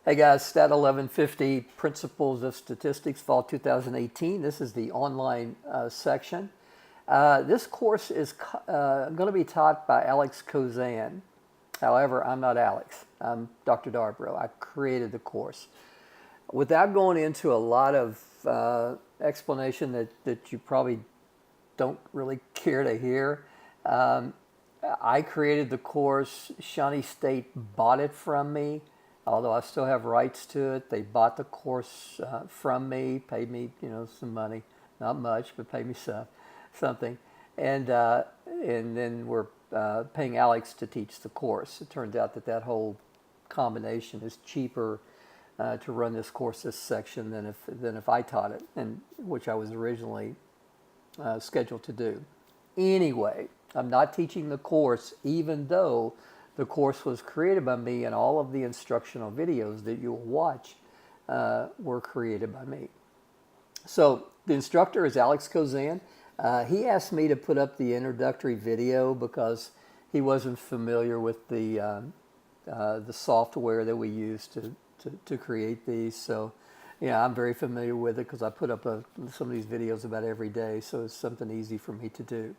Hey guys, STAT1150 Principles of Statistics, Fall 2018. This is the online section. This course is going to be taught by AKosan. However, I'm not Alex. I'm Dr. Darbro. I created the course. Without going into a lot of explanation that you probably don't really care to hear, I created the course. Shawnee State bought it from me. Although I still have rights to it, they bought the course from me, paid me, some money, not much, but paid me something, and then we're paying Alex to teach the course. It turns out that whole combination is cheaper to run this course, this section, than if I taught it, and which I was originally scheduled to do. Anyway, I'm not teaching the course, even though the course was created by me, and all of the instructional videos that you'll watch were created by me. So the instructor is AKosan. He asked me to put up the introductory video because he wasn't familiar with the software that we use to create these. So yeah, I'm very familiar with it because I put up some of these videos about every day, so it's something easy for me to do.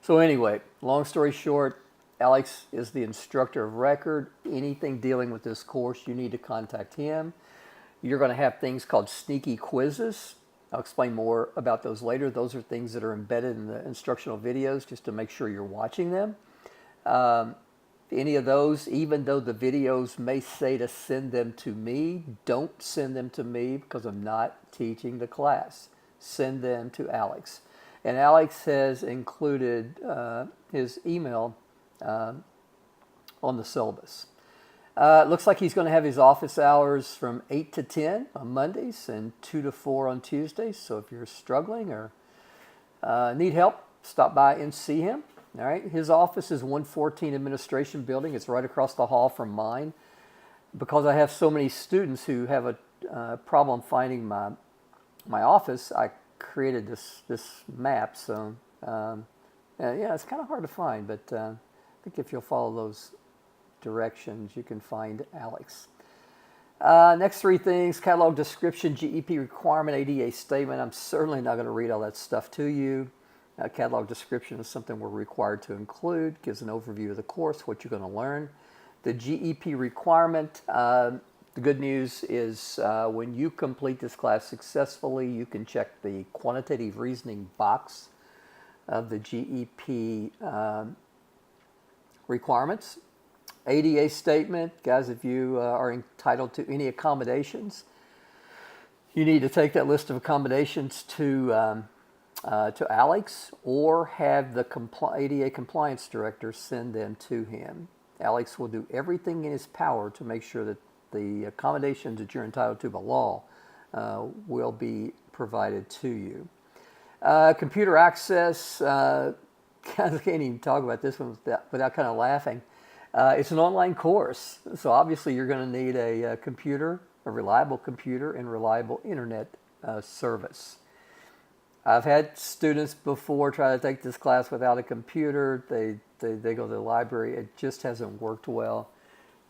So anyway, long story short, Alex is the instructor of record. Anything dealing with this course, you need to contact him. You're going to have things called sneaky quizzes. I'll explain more about those later. Those are things that are embedded in the instructional videos just to make sure you're watching them. Any of those, even though the videos may say to send them to me, don't send them to me because I'm not teaching the class. Send them to Alex. And Alex has included his email on the syllabus. It looks like he's going to have his office hours from 8 to 10 on Mondays and 2 to 4 on Tuesdays. So if you're struggling or need help, stop by and see him. All right. His office is 114 Administration Building. It's right across the hall from mine. Because I have so many students who have a problem finding my office, I created this map. So yeah, it's kind of hard to find, but I think if you'll follow those directions, you can find Alex. Next three things: catalog description, GEP requirement, ADA statement. I'm certainly not going to read all that stuff to you. Catalog description is something we're required to include. Gives an overview of the course, what you're going to learn. The GEP requirement, the good news is when you complete this class successfully, you can check the quantitative reasoning box of the GEP requirements. ADA statement, guys, if you are entitled to any accommodations, you need to take that list of accommodations to Alex, or have the ADA compliance director send them to him. Alex will do everything in his power to make sure that the accommodations that you're entitled to by law will be provided to you. Computer access, I can't even talk about this one without kind of laughing. It's an online course, so obviously you're going to need a computer, a reliable computer, and reliable internet service. I've had students before try to take this class without a computer. They go to the library. It just hasn't worked well.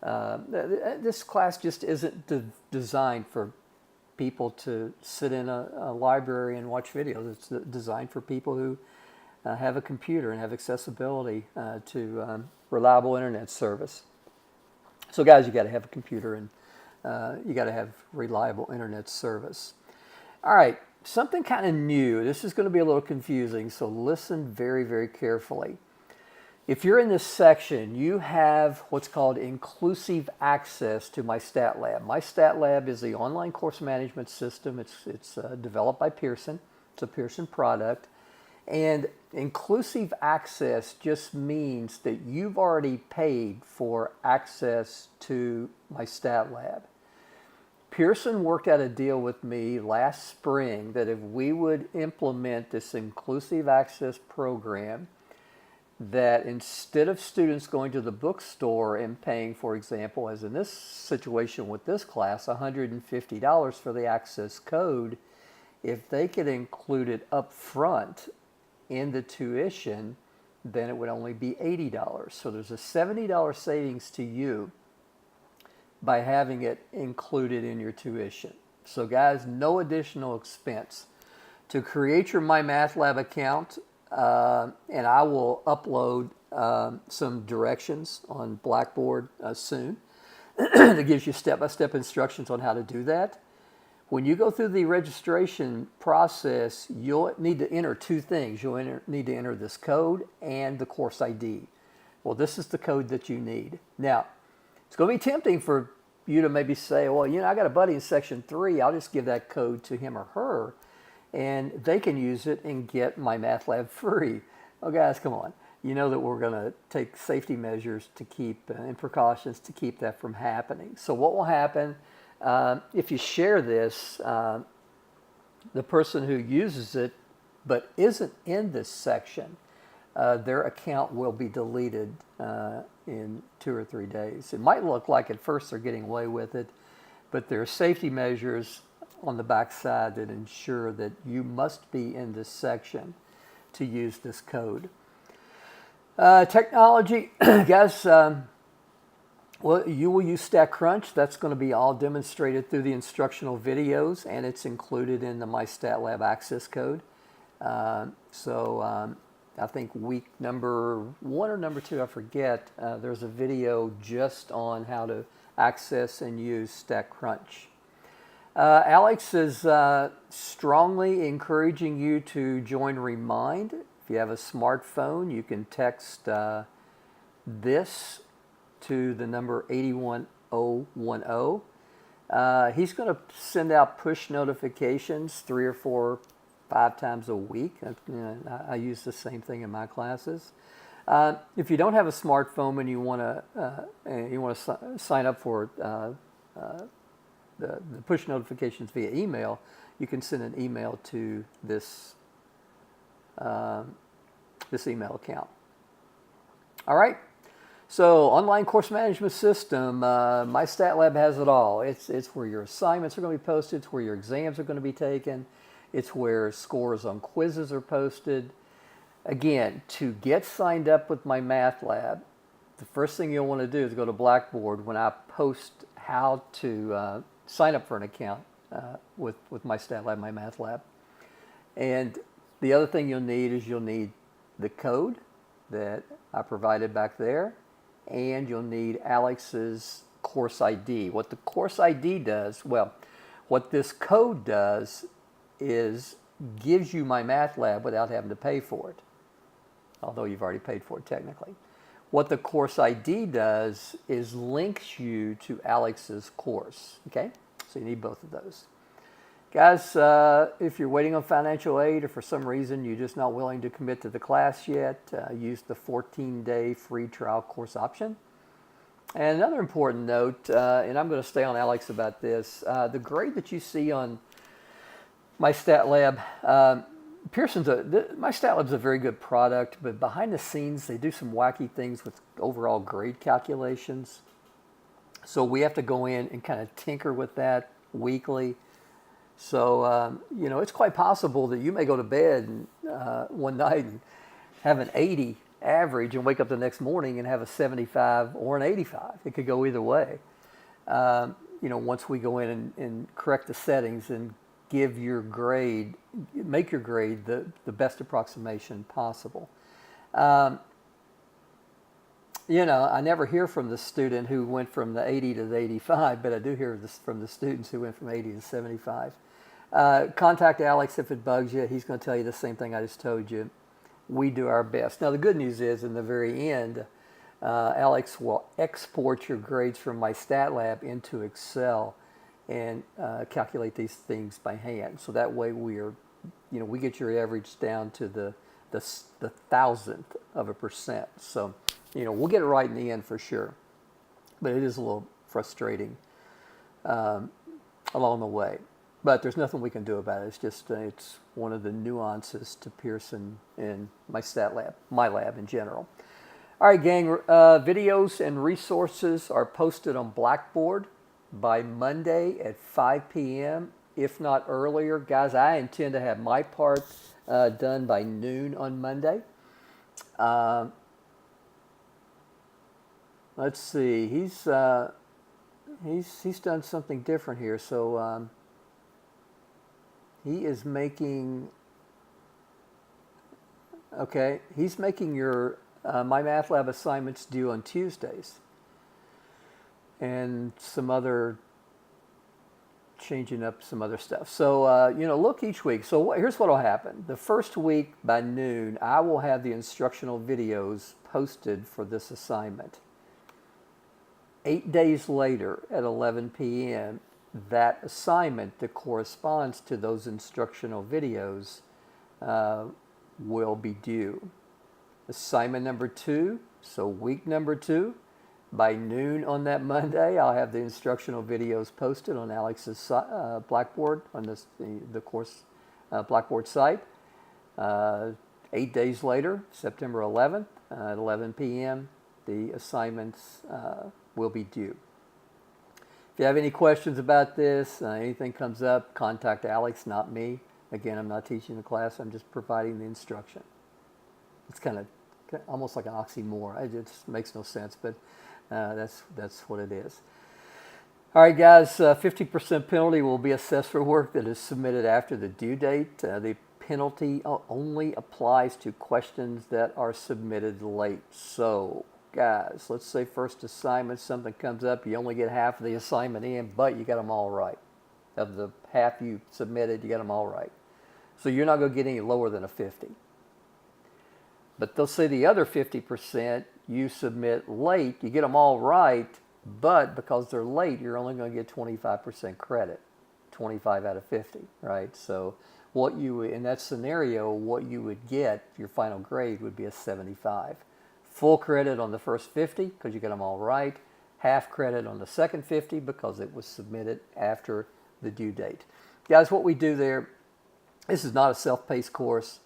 This class just isn't designed for people to sit in a library and watch videos. It's designed for people who have a computer and have accessibility to reliable internet service. So guys, you got to have a computer, and you got to have reliable internet service. All right, something kind of new. This is going to be a little confusing, so listen very, very carefully. If you're in this section, you have what's called inclusive access to Mystatlab. Mystatlab is the online course management system. It's developed by Pearson. It's a Pearson product. And inclusive access just means that you've already paid for access to Mystatlab. Pearson worked out a deal with me last spring that if we would implement this inclusive access program, that instead of students going to the bookstore and paying, for example, as in this situation with this class, $150 for the access code, if they could include it up front in the tuition, then it would only be $80. So there's a $70 savings to you by having it included in your tuition. So guys, no additional expense. To create your Mymathlab account, and I will upload some directions on Blackboard soon that gives you step-by-step instructions on how to do that. When you go through the registration process, you'll need to enter two things. You'll need to enter this code and the course ID. Well, this is the code that you need. Now, it's going to be tempting for you to maybe say, well, you know, I got a buddy in section 3. I'll just give that code to him or her, and they can use it and get Mymathlab free. Oh, guys, come on. You know that we're going to take safety measures to keep and precautions to keep that from happening. So what will happen if you share this, the person who uses it but isn't in this section, their account will be deleted in 2 or 3 days. It might look like at first they're getting away with it, but there are safety measures on the backside that ensure that you must be in this section to use this code. Technology, guys, well, you will use Statcrunch. That's going to be all demonstrated through the instructional videos, and it's included in the Mystatlab access code. I think week number 1 or number 2, I forget, there's a video just on how to access and use Statcrunch. Alex is strongly encouraging you to join Remind. If you have a smartphone, you can text this to the number 81010. He's going to send out push notifications 3 or 4, 5 times a week. I use the same thing in my classes. If you don't have a smartphone and you want to sign up for the push notifications via email, you can send an email to this this email account. All right. So online course management system, Mystatlab has it all. It's where your assignments are going to be posted. It's where your exams are going to be taken. It's where scores on quizzes are posted. Again, to get signed up with Mymathlab, the first thing you'll want to do is go to Blackboard when I post how to sign up for an account with Mystatlab, Mymathlab. And the other thing you'll need is you'll need the code that I provided back there, and you'll need Alex's course ID. What the course ID does, well, what this code does is gives you Mymathlab without having to pay for it, although you've already paid for it technically. What the course ID does is links you to Alex's course, okay? So you need both of those. Guys, if you're waiting on financial aid or for some reason you're just not willing to commit to the class yet, use the 14-day free trial course option. And another important note, and I'm going to stay on Alex about this, the grade that you see on Mystatlab, Mystatlab's a very good product, but behind the scenes they do some wacky things with overall grade calculations. So we have to go in and kind of tinker with that weekly. So, you know, it's quite possible that you may go to bed one night and have an 80 average and wake up the next morning and have a 75 or an 85. It could go either way. You know, once we go in and correct the settings and give your grade, make your grade the best approximation possible. You know, I never hear from the student who went from the 80 to the 85, but I do hear this from the students who went from 80 to 75. Contact Alex if it bugs you. He's going to tell you the same thing I just told you. We do our best. Now, the good news is, in the very end, Alex will export your grades from Mystatlab into Excel and calculate these things by hand. So that way we get your average down to the thousandth of a percent. So, you know, we'll get it right in the end for sure. But it is a little frustrating along the way. But there's nothing we can do about it. It's just it's one of the nuances to Pearson and Mystatlab, my lab in general. All right, gang, videos and resources are posted on Blackboard by Monday at 5 p.m., if not earlier. Guys, I intend to have my part done by noon on Monday. Let's see, he's done something different here. So he is making, okay, he's making your Mymathlab assignments due on Tuesdays, and some other, changing up some other stuff. So, look each week. So here's what will happen. The first week by noon, I will have the instructional videos posted for this assignment. 8 days later at 11 p.m., that assignment that corresponds to those instructional videos will be due. Assignment number 2, so week number 2, by noon on that Monday, I'll have the instructional videos posted on Alex's Blackboard, on the course Blackboard site. 8 days later, September 11th, at 11 p.m., the assignments will be due. If you have any questions about this, anything comes up, contact Alex, not me. Again, I'm not teaching the class, I'm just providing the instruction. It's kind of almost like an oxymoron. It just makes no sense, but that's what it is. All right, guys, 50% penalty will be assessed for work that is submitted after the due date. The penalty only applies to questions that are submitted late. So, guys, let's say first assignment, something comes up, you only get half of the assignment in, but you got them all right. Of the half you submitted, you got them all right. So you're not going to get any lower than a 50. But they'll say the other 50% you submit late, you get them all right, but because they're late, you're only going to get 25% credit, 25 out of 50, right? So what you, in that scenario, what you would get, your final grade would be a 75. Full credit on the first 50 because you get them all right, half credit on the second 50 because it was submitted after the due date. Guys, what we do there, this is not a self-paced course.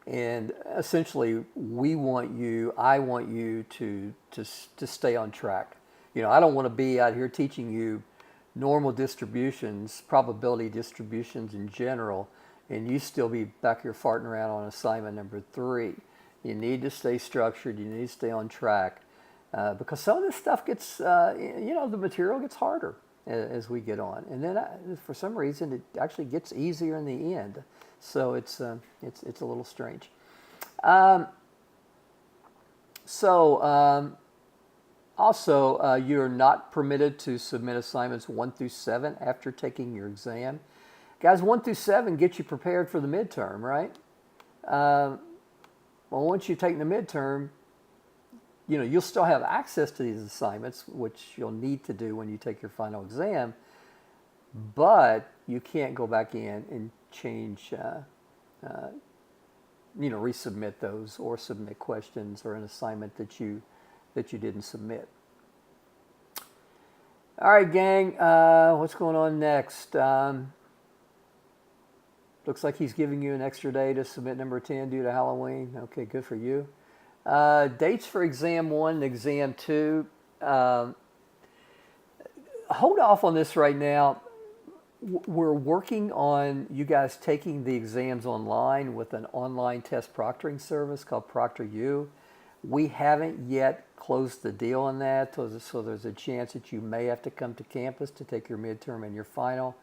And essentially, I want you to stay on track. I don't want to be out here teaching you normal distributions, probability distributions in general, and you still be back here farting around on assignment number 3. You need to stay structured. You need to stay on track because some of this stuff gets, the material gets harder as we get on, and then for some reason it actually gets easier in the end. So it's a little strange. Also, you're not permitted to submit assignments 1 through 7 after taking your exam. Guys, 1 through 7 get you prepared for the midterm, right? Well, once you've taken the midterm, you'll still have access to these assignments, which you'll need to do when you take your final exam, but you can't go back in and change, resubmit those or submit questions or an assignment that you didn't submit. All right, gang, what's going on next? Looks like he's giving you an extra day to submit number 10 due to Halloween. Okay, good for you. Dates for exam 1 and exam 2. Hold off on this right now. We're working on you guys taking the exams online with an online test proctoring service called ProctorU. We haven't yet closed the deal on that, so there's a chance that you may have to come to campus to take your midterm and your final.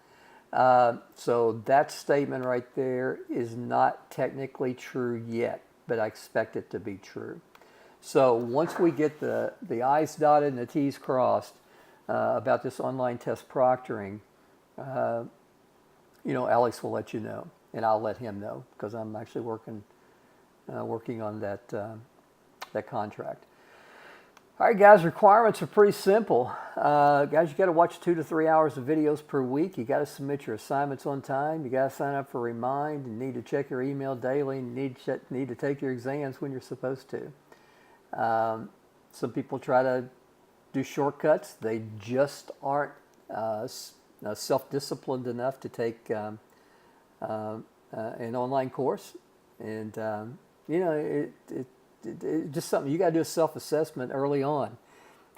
So that statement right there is not technically true yet, but I expect it to be true. So once we get the I's dotted and the T's crossed about this online test proctoring, Alex will let you know, and I'll let him know because I'm actually working on that contract. All right, guys, requirements are pretty simple. Guys, you got to watch 2 to 3 hours of videos per week. You got to submit your assignments on time. You got to sign up for Remind. You need to check your email daily. You need to take your exams when you're supposed to. Some people try to do shortcuts. They just aren't self-disciplined enough to take an online course, and it's just something you got to do a self-assessment early on.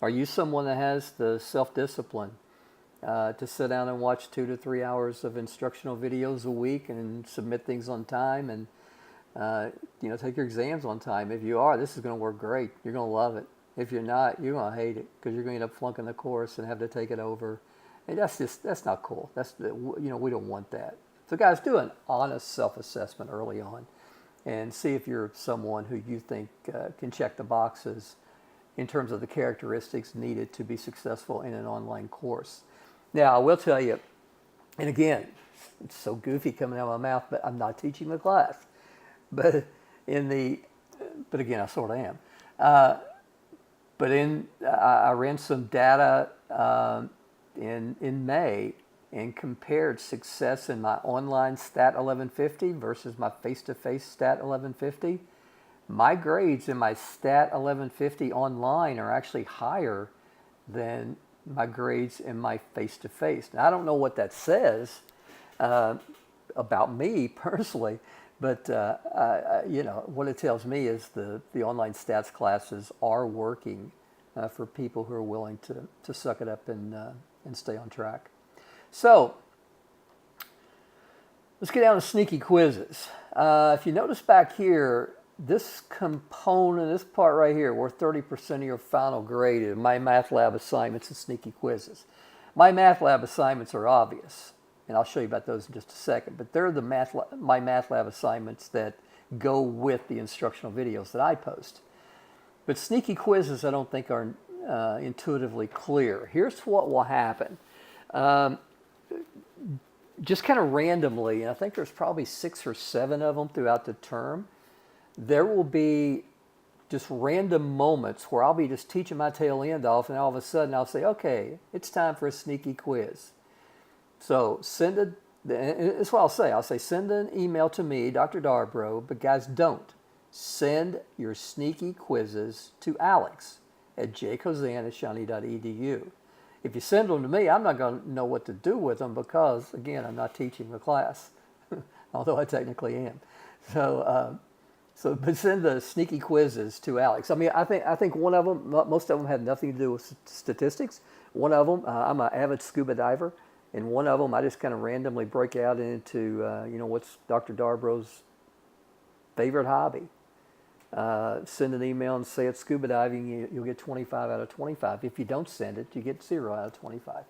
Are you someone that has the self-discipline to sit down and watch 2 to 3 hours of instructional videos a week and submit things on time and take your exams on time? If you are, this is going to work great. You're going to love it, If you're not, you're going to hate it because you're going to end up flunking the course and have to take it over. And that's not cool. We don't want that. So guys, do an honest self-assessment early on and see if you're someone who you think can check the boxes in terms of the characteristics needed to be successful in an online course. Now, I will tell you, and again, it's so goofy coming out of my mouth, but I'm not teaching the class. But again, I sort of am. I ran some data in May and compared success in my online STAT1150 versus my face-to-face STAT1150. My grades in my STAT1150 online are actually higher than my grades in my face-to-face. Now, I don't know what that says about me personally, but what it tells me is the online stats classes are working for people who are willing to suck it up and stay on track. So let's get down to sneaky quizzes. If you notice back here, this component, this part right here, where 30% of your final grade is Mymathlab assignments and sneaky quizzes. Mymathlab assignments are obvious, and I'll show you about those in just a second, but they're the Mymathlab assignments that go with the instructional videos that I post. But sneaky quizzes I don't think are intuitively clear. Here's what will happen. Just kind of randomly, and I think there's probably 6 or 7 of them throughout the term, there will be just random moments where I'll be just teaching my tail end off, and all of a sudden I'll say, okay, it's time for a sneaky quiz. So that's what I'll say. I'll say, send an email to me, Dr. Darbro, but guys, don't. Send your sneaky quizzes to Alex at jkosan@shawnee.edu. If you send them to me, I'm not going to know what to do with them because, again, I'm not teaching the class, although I technically am. But send the sneaky quizzes to Alex. I mean, I think one of them, most of them had nothing to do with statistics. One of them, I'm an avid scuba diver, and one of them I just kind of randomly break out into, what's Dr. Darbro's favorite hobby. Send an email and say it's scuba diving, you'll get 25 out of 25. If you don't send it, you get 0 out of 25.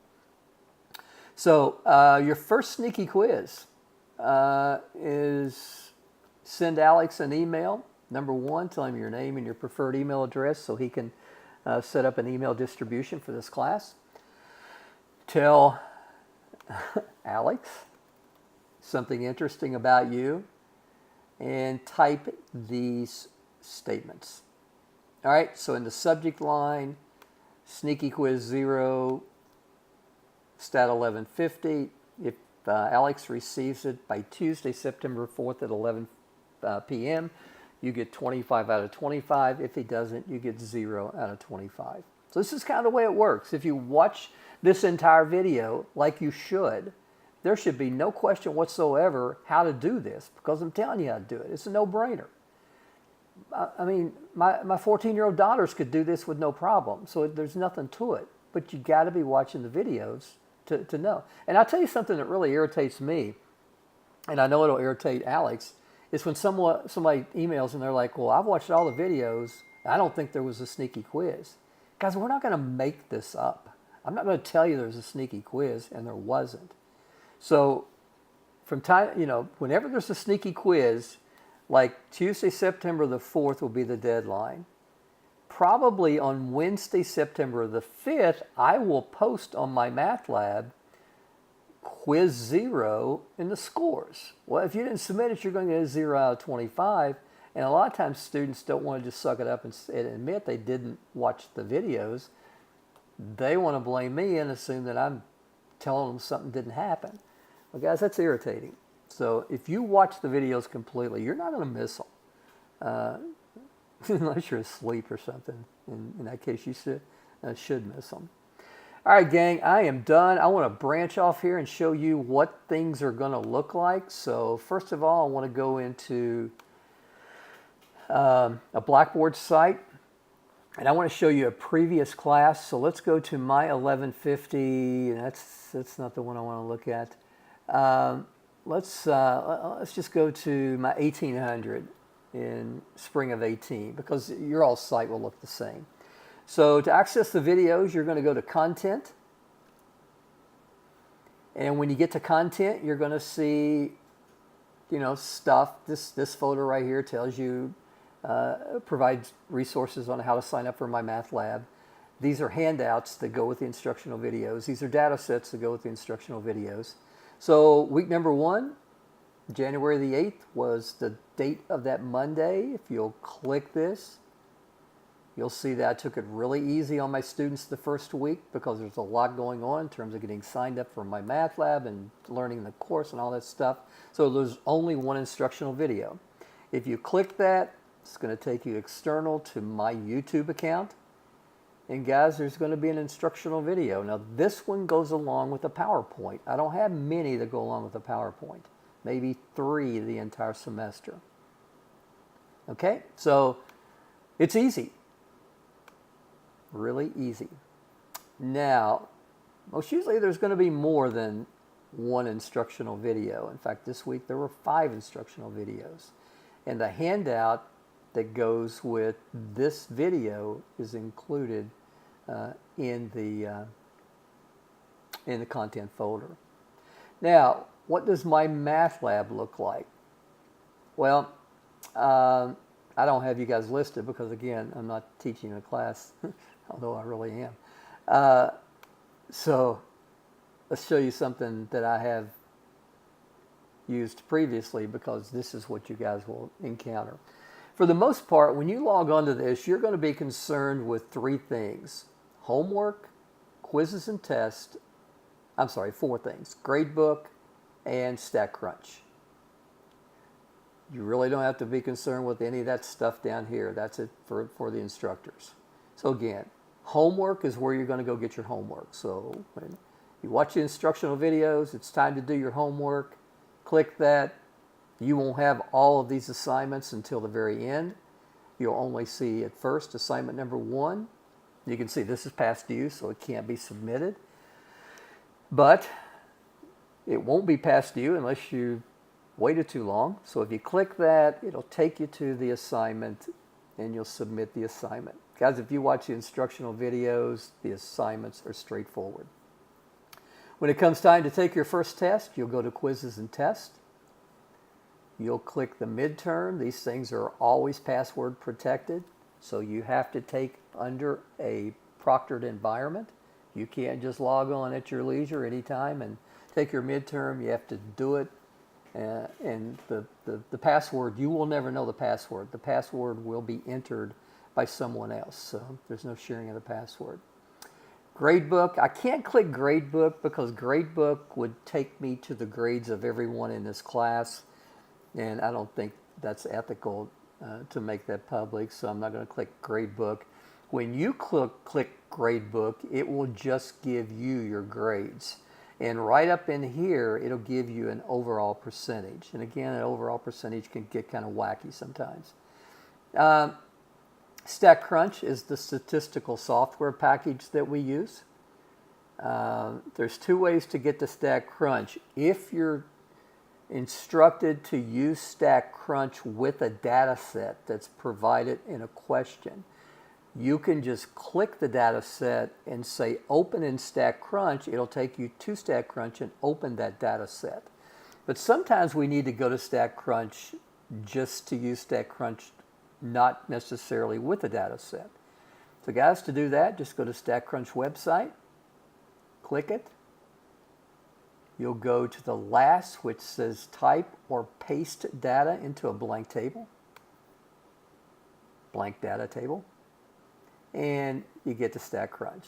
So your first sneaky quiz is send Alex an email. Number 1, tell him your name and your preferred email address so he can set up an email distribution for this class. Tell Alex something interesting about you and type these statements. All right, so in the subject line, sneaky quiz 0, STAT1150. If Alex receives it by Tuesday, September 4th at 11 p.m., you get 25 out of 25. If he doesn't, you get 0 out of 25. So this is kind of the way it works. If you watch this entire video like you should, there should be no question whatsoever how to do this because I'm telling you how to do it. It's a no-brainer. I mean, my 14-year-old daughters could do this with no problem, so there's nothing to it. But you got to be watching the videos to know. And I'll tell you something that really irritates me, and I know it'll irritate Alex, is when somebody emails and they're like, well, I've watched all the videos. I don't think there was a sneaky quiz. Guys, we're not going to make this up. I'm not going to tell you there's a sneaky quiz, and there wasn't. So whenever there's a sneaky quiz, like Tuesday, September the 4th will be the deadline. Probably on Wednesday, September the 5th, I will post on Mymathlab quiz 0 and the scores. Well, if you didn't submit it, you're going to get a 0 out of 25. And a lot of times students don't want to just suck it up and admit they didn't watch the videos. They want to blame me and assume that I'm telling them something didn't happen. Well, guys, that's irritating. So if you watch the videos completely, you're not going to miss them. Unless you're asleep or something. In that case, you should miss them. All right, gang, I am done. I want to branch off here and show you what things are going to look like. So first of all, I want to go into a Blackboard site. And I want to show you a previous class. So let's go to my 1150. That's not the one I want to look at. Let's just go to my 1800 in spring of 18 because your all site will look the same. So to access the videos, you're going to go to Content. And when you get to Content, you're going to see, stuff. This folder right here tells you, provides resources on how to sign up for Mymathlab. These are handouts that go with the instructional videos. These are data sets that go with the instructional videos. So week number 1, January the 8th, was the date of that Monday. If you'll click this, you'll see that I took it really easy on my students the first week because there's a lot going on in terms of getting signed up for Mymathlab and learning the course and all that stuff. So there's only one instructional video. If you click that, it's going to take you external to my YouTube account. And guys, there's going to be an instructional video. Now this one goes along with a PowerPoint. I don't have many that go along with a PowerPoint. Maybe 3 the entire semester. Okay, so it's easy. Really easy. Now, most usually there's going to be more than one instructional video. In fact, this week there were 5 instructional videos. And the handout that goes with this video is included in the content folder. Now, what does Mymathlab look like? Well, I don't have you guys listed because, again, I'm not teaching a class, although I really am. So let's show you something that I have used previously because this is what you guys will encounter. For the most part, when you log onto this, you're going to be concerned with 3 things: homework, quizzes and tests. I'm sorry, 4 things: Gradebook and Statcrunch. You really don't have to be concerned with any of that stuff down here. That's it for the instructors. So again, homework is where you're going to go get your homework. So when you watch the instructional videos, it's time to do your homework. Click that. You won't have all of these assignments until the very end. You'll only see at first assignment number 1. You can see this is past due, so it can't be submitted. But it won't be past due unless you waited too long. So if you click that, it'll take you to the assignment and you'll submit the assignment. Guys, if you watch the instructional videos, the assignments are straightforward. When it comes time to take your first test, you'll go to Quizzes and Tests. You'll click the midterm. These things are always password protected, so you have to take under a proctored environment. You can't just log on at your leisure anytime and take your midterm. You have to do it. And the password, you will never know the password. The password will be entered by someone else, so there's no sharing of the password. Gradebook, I can't click Gradebook because Gradebook would take me to the grades of everyone in this class, and I don't think that's ethical to make that public, so I'm not going to click Gradebook. When you click Gradebook, it will just give you your grades. And right up in here, it'll give you an overall percentage. And again, an overall percentage can get kind of wacky sometimes. Statcrunch is the statistical software package that we use. There's 2 ways to get to Statcrunch. If you're instructed to use Statcrunch with a data set that's provided in a question, you can just click the data set and say open in Statcrunch. It'll take you to Statcrunch and open that data set. But sometimes we need to go to Statcrunch just to use Statcrunch, not necessarily with a data set. So guys, to do that, just go to Statcrunch website, click it. You'll go to the last, which says type or paste data into a blank table. Blank data table. And you get to Statcrunch.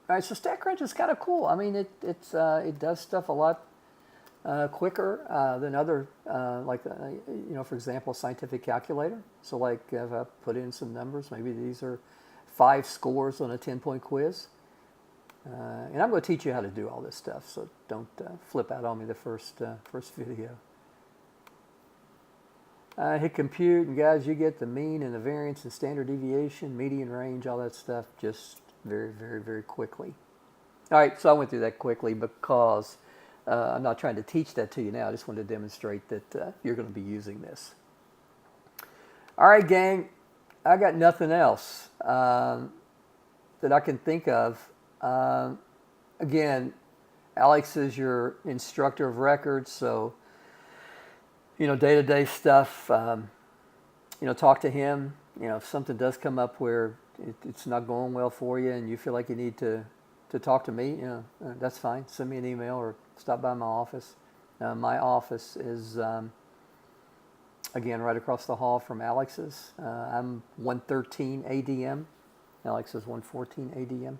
All right, so Statcrunch is kind of cool. I mean, it does stuff a lot quicker than other, for example, scientific calculator. So like if I put in some numbers, maybe these are 5 scores on a 10-point quiz. And I'm going to teach you how to do all this stuff, so don't flip out on me the first video. Hit compute, and guys, you get the mean and the variance and standard deviation, median range, all that stuff just very, very, very quickly. All right, so I went through that quickly because I'm not trying to teach that to you now. I just wanted to demonstrate that you're going to be using this. All right, gang, I got nothing else. that I can think of. Again, Alex is your instructor of records, so day-to-day stuff. Talk to him. If something does come up where it's not going well for you, and you feel like you need to talk to me, that's fine. Send me an email or stop by my office. My office is again right across the hall from Alex's. I'm 113 ADM. Alex is 114 ADM.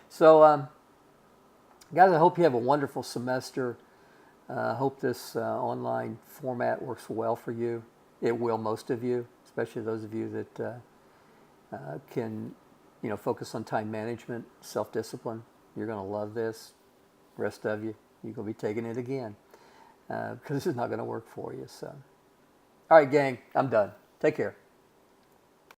So, guys, I hope you have a wonderful semester. I hope this online format works well for you. It will, most of you, especially those of you that can, focus on time management, self-discipline. You're going to love this. Rest of you, you're going to be taking it again because this is not going to work for you. So, all right, gang, I'm done. Take care.